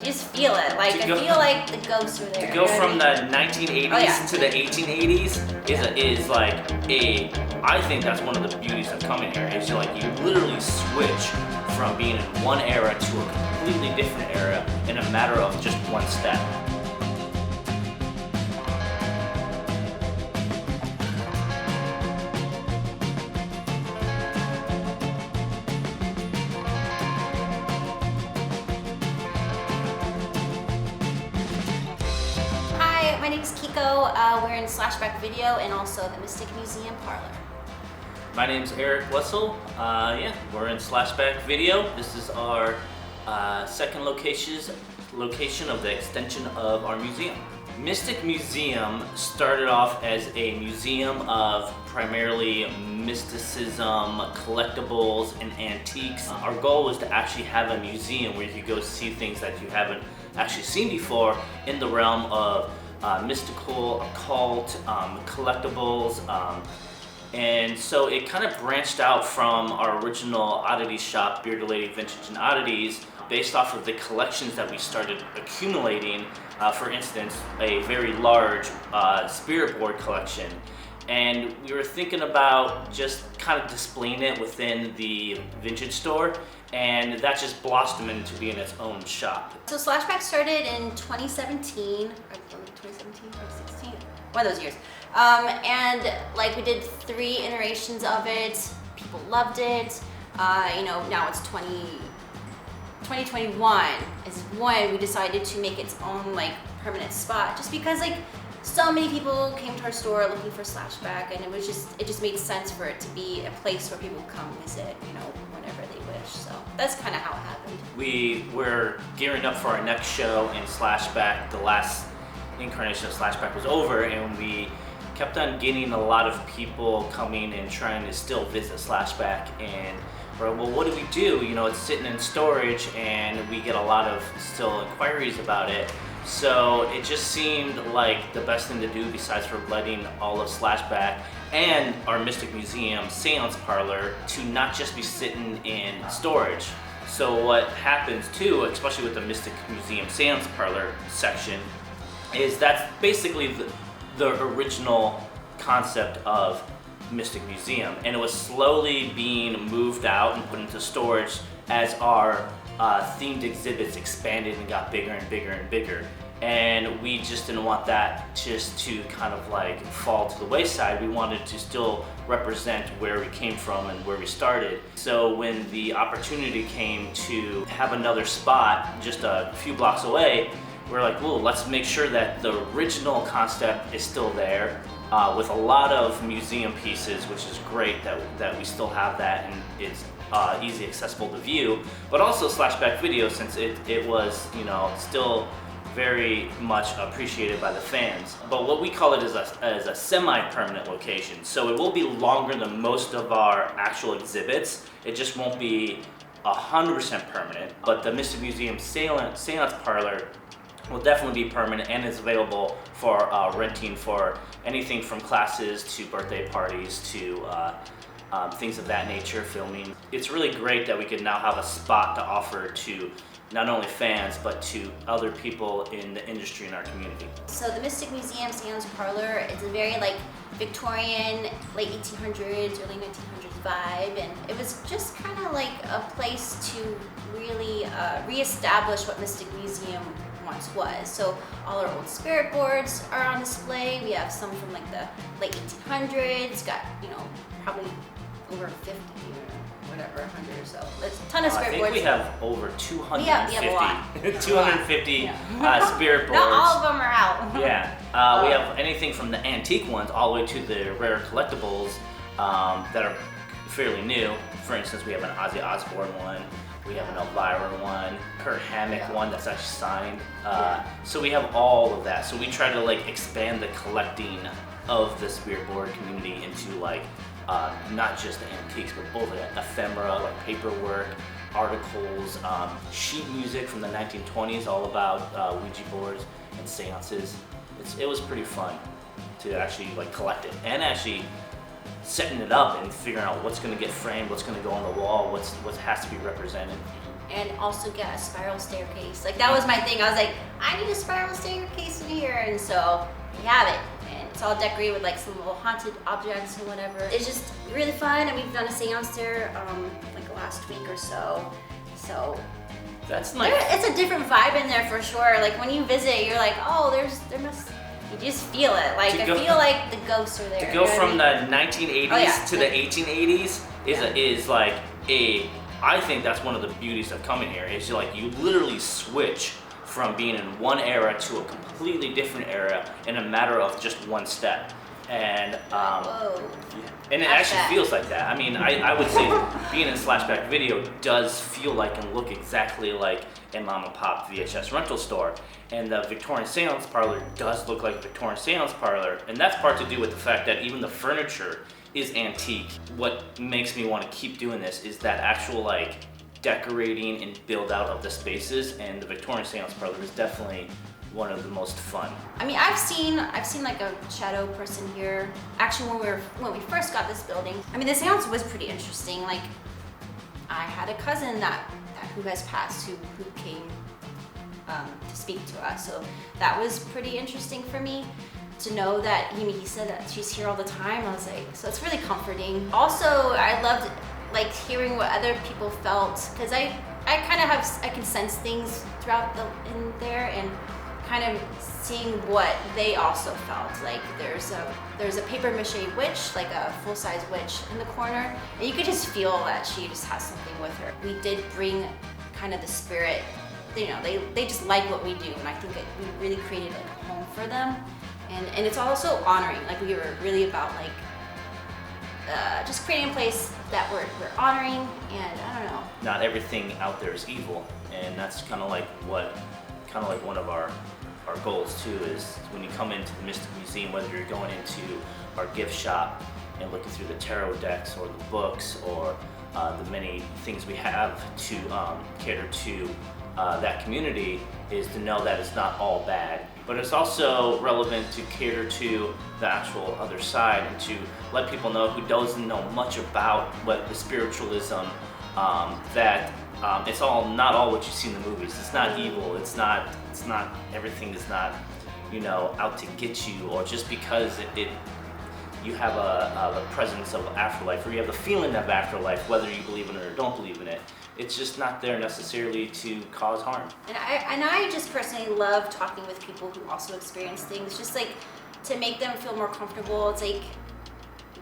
You just feel it. Like I feel like the ghosts were there. To go from the 1980s to the 1880s is like I think that's one of the beauties of coming here. Is like you literally switch from being in one era to a completely different era in a matter of just one step. My name is Kiko. We're in Slashback Video and also the Mystic Museum Parlor. My name's Erick, Wessel. We're in Slashback Video. This is our second location of the extension of our museum. Mystic Museum started off as a museum of primarily mysticism, collectibles, and antiques. Our goal was to actually have a museum where you could go see things that you haven't actually seen before in the realm of mystical, occult, collectibles, and so it kind of branched out from our original oddity shop, Bearded Lady Vintage and Oddities, based off of the collections that we started accumulating. For instance, a very large spirit board collection. And we were thinking about just kind of displaying it within the vintage store, and that just blossomed into being its own shop. So Slashback started in 2017, or 2016, one of those years. And like we did 3 iterations of it. People loved it. Now it's 2021 is when we decided to make its own like permanent spot, just because like so many people came to our store looking for Slashback, and it just made sense for it to be a place where people come visit, whenever they wish. So that's kind of how it happened. We were gearing up for our next show in Slashback. The last incarnation of Slashback was over, and we kept on getting a lot of people coming and trying to still visit Slashback, and we're, well, what do we do? It's sitting in storage, and we get a lot of still inquiries about it. So it just seemed like the best thing to do, besides for letting all of Slashback and our Mystic Museum Seance parlor, to not just be sitting in storage. So what happens too, especially with the Mystic Museum Seance parlor section, is that's basically the original concept of Mystic Museum, and it was slowly being moved out and put into storage as our themed exhibits expanded and got bigger and bigger and bigger. And we just didn't want that just to kind of like fall to the wayside. We wanted to still represent where we came from and where we started. So when the opportunity came to have another spot just a few blocks away, we're like, well, let's make sure that the original concept is still there, with a lot of museum pieces, which is great that we still have that, and it's easy accessible to view, but also Slashback Video, since it was still very much appreciated by the fans. But what we call it is a semi-permanent location, so it will be longer than most of our actual exhibits. It just won't be 100% permanent, but the Mystic Museum Seance parlor will definitely be permanent, and is available for renting for anything from classes to birthday parties to things of that nature, filming. It's really great that we can now have a spot to offer to not only fans, but to other people in the industry in our community. So the Mystic Museum Seance Parlor is a very like Victorian, late 1800s, early 1900s vibe, and it was just kind of like a place to really reestablish what Mystic Museum once was. So all our old spirit boards are on display. We have some from like the late 1800s, got probably over 50 or whatever, 100 or so. There's a ton of spirit boards. I think we have over 250. We have a lot. 250 spirit boards. Not all of them are out. Yeah, we have anything from the antique ones all the way to the rare collectibles that are fairly new. For instance, we have an Ozzy Osbourne one. We have an Elvira one, Kurt Hammock one that's actually signed. So we have all of that. So we try to like expand the collecting of the spirit board community into like not just the antiques, but both like ephemera, like paperwork, articles, sheet music from the 1920s, all about Ouija boards and seances. It was pretty fun to actually like collect it, and actually setting it up and figuring out what's going to get framed, what's going to go on the wall, what has to be represented. and also get a spiral staircase. Like that was my thing. I was like, I need a spiral staircase in here, and so we have it. And it's all decorated with like some little haunted objects and whatever. It's just really fun, and we've done a seance there like last week or so. So that's nice. It's a different vibe in there for sure. Like when you visit, you're like, oh, you just feel it. Like I feel like the ghosts are there. To go from the 1980s to the 1880s is like I think that's one of the beauties of coming here. Is like you literally switch from being in one era to a completely different era in a matter of just one step. And and it actually feels like that. I mean, I would say being in Slashback Video does feel like and look exactly like a mom and pop VHS rental store. And the Victorian Seance Parlor does look like a Victorian Seance Parlor. And that's part to do with the fact that even the furniture is antique. What makes me want to keep doing this is that actual like decorating and build out of the spaces. And the Victorian Seance Parlor is definitely one of the most fun. I mean, I've seen like a shadow person here. Actually, when we first got this building, I mean, the seance was pretty interesting. Like, I had a cousin who has passed who came to speak to us, so that was pretty interesting for me to know that. He said that she's here all the time. I was like, so it's really comforting. Also, I loved like hearing what other people felt, because I kind of I can sense things throughout in there, and kind of seeing what they also felt. Like there's a paper mache witch, like a full-size witch in the corner, and you could just feel that she just has something with her. We did bring kind of the spirit, you know, they just like what we do, and I think we really created a home for them, and it's also honoring. Like we were really about like just creating a place that we're honoring, and I don't know. Not everything out there is evil, and that's kind of like one of our goals too, is when you come into the Mystic Museum, whether you're going into our gift shop and looking through the tarot decks or the books or the many things we have to cater to that community, is to know that it's not all bad. But it's also relevant to cater to the actual other side and to let people know who doesn't know much about what the spiritualism that it's not all what you see in the movies. It's not evil. It's not everything is not, you know, out to get you, or just because you have a presence of afterlife, or you have the feeling of afterlife, whether you believe in it or don't believe in it. It's just not there necessarily to cause harm. And I just personally love talking with people who also experience things, just like to make them feel more comfortable. It's like,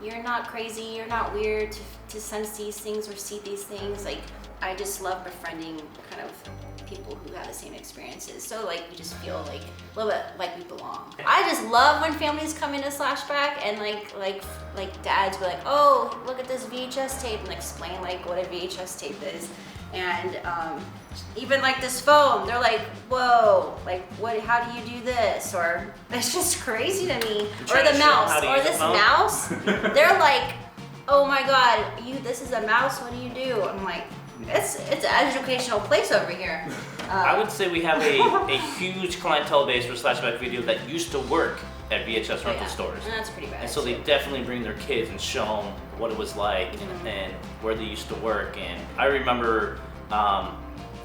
you're not crazy, you're not weird to sense these things or see these things. Like, I just love befriending kind of people who have the same experiences. So like you just feel like a little bit like we belong. I just love when families come into Slashback and like dads will be like, oh, look at this VHS tape, and explain like what a VHS tape is. And even like this phone, they're like, whoa, like what? How do you do this? Or it's just crazy to me. Or the mouse, or this mouse. They're like, oh my god, this is a mouse. What do you do? I'm like, it's an educational place over here. I would say we have a huge clientele base for Slashback Video that used to work at VHS rental stores. And that's pretty bad. And so they definitely bring their kids and show them what it was like and where they used to work. And I remember,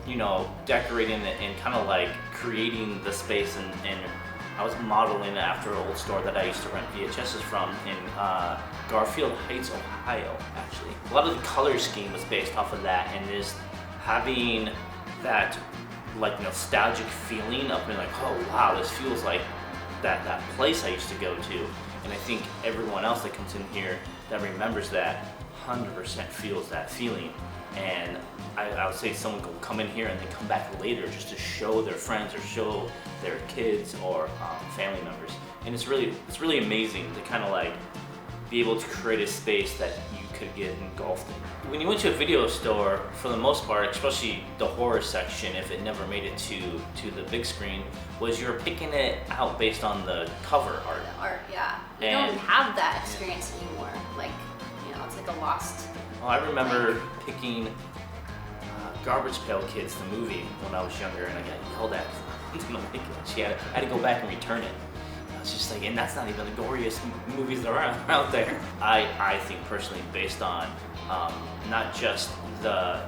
you know, decorating it and kind of like creating the space, and I was modeling after an old store that I used to rent VHSs from in Garfield Heights, Ohio, actually. A lot of the color scheme was based off of that, and just having that like nostalgic feeling of being like, oh wow, this feels like that place I used to go to. And I think everyone else that comes in here that remembers that 100% feels that feeling. And I would say someone will come in here and then come back later just to show their friends or show their kids or family members. And it's really amazing to kind of like be able to create a space that you could get engulfed in. When you went to a video store, for the most part, especially the horror section, if it never made it to the big screen, was you're picking it out based on the cover art. The art, yeah. You don't have that experience anymore. Like, you know, it's like a lost. Well, I remember picking Garbage Pail Kids, the movie, when I was younger, and I got yelled at because I didn't like it. I had to go back and return it. It's just like, and that's not even the goriest movies that are out there. I think personally, based on not just the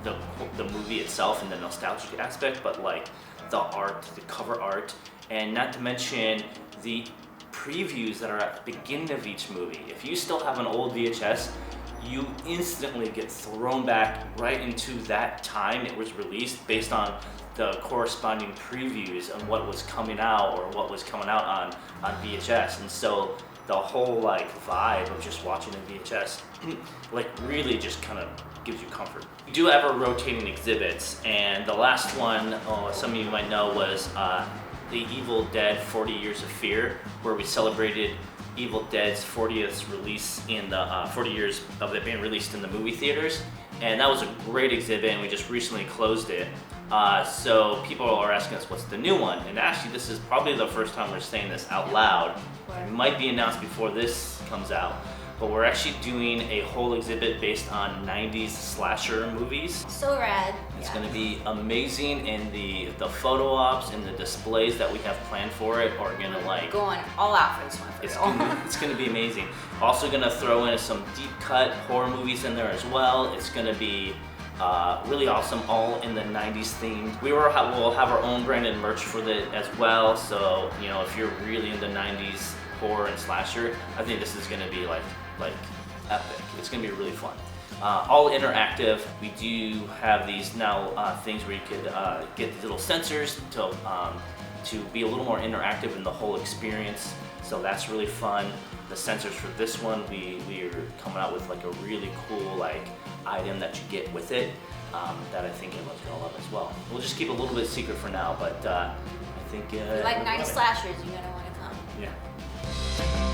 the movie itself and the nostalgic aspect, but like the art, the cover art, and not to mention the previews that are at the beginning of each movie. If you still have an old VHS, you instantly get thrown back right into that time it was released based on the corresponding previews and what was coming out or what was coming out on VHS. And so the whole like vibe of just watching a VHS like really just kind of gives you comfort. We do have our rotating exhibits, and the last one, some of you might know, was the Evil Dead 40 Years of Fear, where we celebrated Evil Dead's 40th release in the 40 years of it being released in the movie theaters. And that was a great exhibit, and we just recently closed it. So people are asking us what's the new one, and actually this is probably the first time we're saying this out loud. It might be announced before this comes out, but we're actually doing a whole exhibit based on 90s slasher movies. So rad. It's going to be amazing, and the photo ops and the displays that we have planned for it are going to like going all out for this one. It's going to be amazing. Also going to throw in some deep cut horror movies in there as well. It's going to be really awesome, all in the 90s themed. We'll have our own branded merch for it as well. So you know, if you're really into 90s horror and slasher, I think this is going to be like epic. It's going to be really fun. All interactive. We do have these now things where you could get these little sensors to be a little more interactive in the whole experience. So that's really fun. The sensors for this one, we are coming out with like a really cool like item that you get with it that I think everyone's gonna love as well. We'll just keep it a little bit secret for now, but I think if you like 90s slashers, you're gonna want to come. Yeah.